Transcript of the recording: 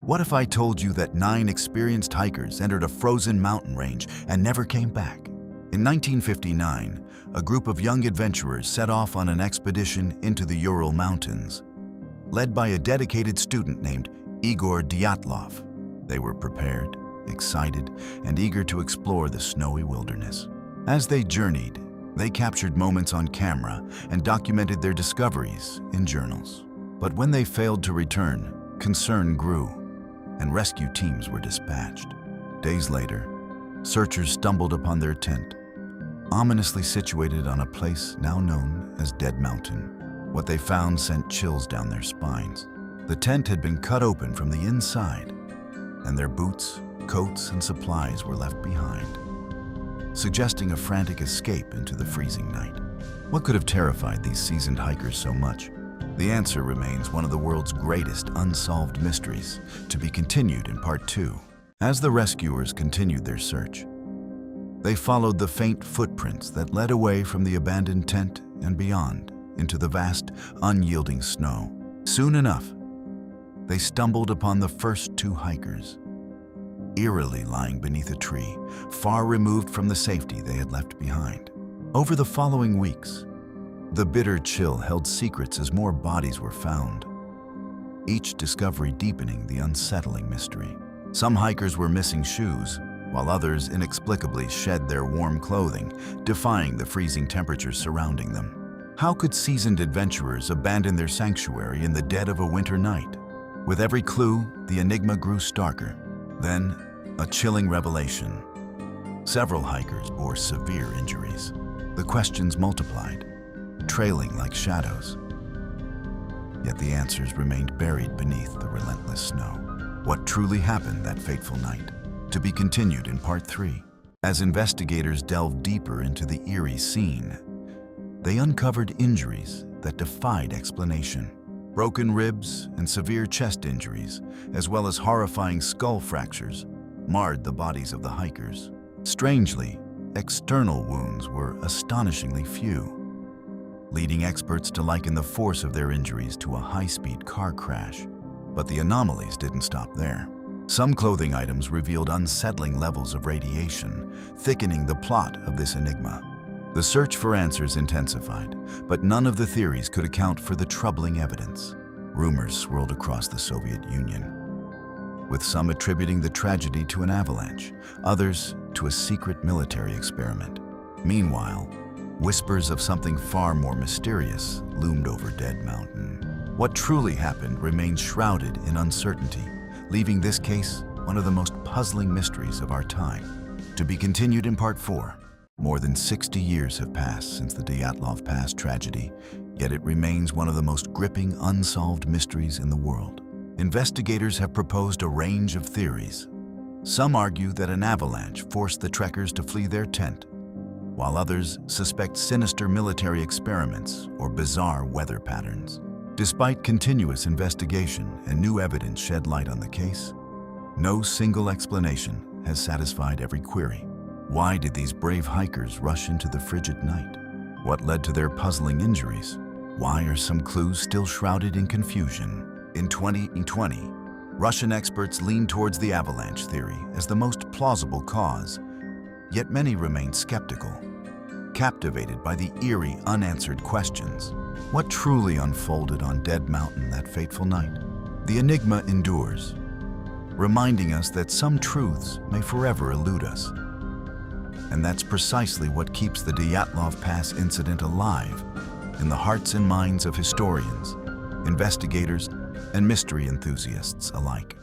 What if I told you that 9 experienced hikers entered a frozen mountain range and never came back? In 1959, a group of young adventurers set off on an expedition into the Ural Mountains. Led by a dedicated student named Igor Dyatlov, they were prepared, excited, and eager to explore the snowy wilderness. As they journeyed, they captured moments on camera and documented their discoveries in journals. But when they failed to return, concern grew, and rescue teams were dispatched. Days later, searchers stumbled upon their tent, ominously situated on a place now known as Dead Mountain. What they found sent chills down their spines. The tent had been cut open from the inside, and their boots, coats, and supplies were left behind, suggesting a frantic escape into the freezing night. What could have terrified these seasoned hikers so much? The answer remains one of the world's greatest unsolved mysteries, to be continued in Part 2. As the rescuers continued their search, they followed the faint footprints that led away from the abandoned tent and beyond into the vast, unyielding snow. Soon enough, they stumbled upon the first 2 hikers, eerily lying beneath a tree, far removed from the safety they had left behind. Over the following weeks, the bitter chill held secrets as more bodies were found, each discovery deepening the unsettling mystery. Some hikers were missing shoes, while others inexplicably shed their warm clothing, defying the freezing temperatures surrounding them. How could seasoned adventurers abandon their sanctuary in the dead of a winter night? With every clue, the enigma grew starker. Then, a chilling revelation. Several hikers bore severe injuries. The questions multiplied, trailing like shadows. Yet the answers remained buried beneath the relentless snow. What truly happened that fateful night? To be continued in Part 3. As investigators delved deeper into the eerie scene, they uncovered injuries that defied explanation. Broken ribs and severe chest injuries, as well as horrifying skull fractures, marred the bodies of the hikers. Strangely, external wounds were astonishingly few, leading experts to liken the force of their injuries to a high-speed car crash. But the anomalies didn't stop there. Some clothing items revealed unsettling levels of radiation, thickening the plot of this enigma. The search for answers intensified, but none of the theories could account for the troubling evidence. Rumors swirled across the Soviet Union, with some attributing the tragedy to an avalanche, others to a secret military experiment. Meanwhile, whispers of something far more mysterious loomed over Dead Mountain. What truly happened remains shrouded in uncertainty, leaving this case one of the most puzzling mysteries of our time. To be continued in Part 4. More than 60 years have passed since the Dyatlov Pass tragedy, yet it remains one of the most gripping unsolved mysteries in the world. Investigators have proposed a range of theories. Some argue that an avalanche forced the trekkers to flee their tent, while others suspect sinister military experiments or bizarre weather patterns. Despite continuous investigation and new evidence shed light on the case, no single explanation has satisfied every query. Why did these brave hikers rush into the frigid night? What led to their puzzling injuries? Why are some clues still shrouded in confusion? In 2020, Russian experts leaned towards the avalanche theory as the most plausible cause, yet many remain skeptical, captivated by the eerie, unanswered questions. What truly unfolded on Dead Mountain that fateful night? The enigma endures, reminding us that some truths may forever elude us. And that's precisely what keeps the Dyatlov Pass incident alive in the hearts and minds of historians, investigators, and mystery enthusiasts alike.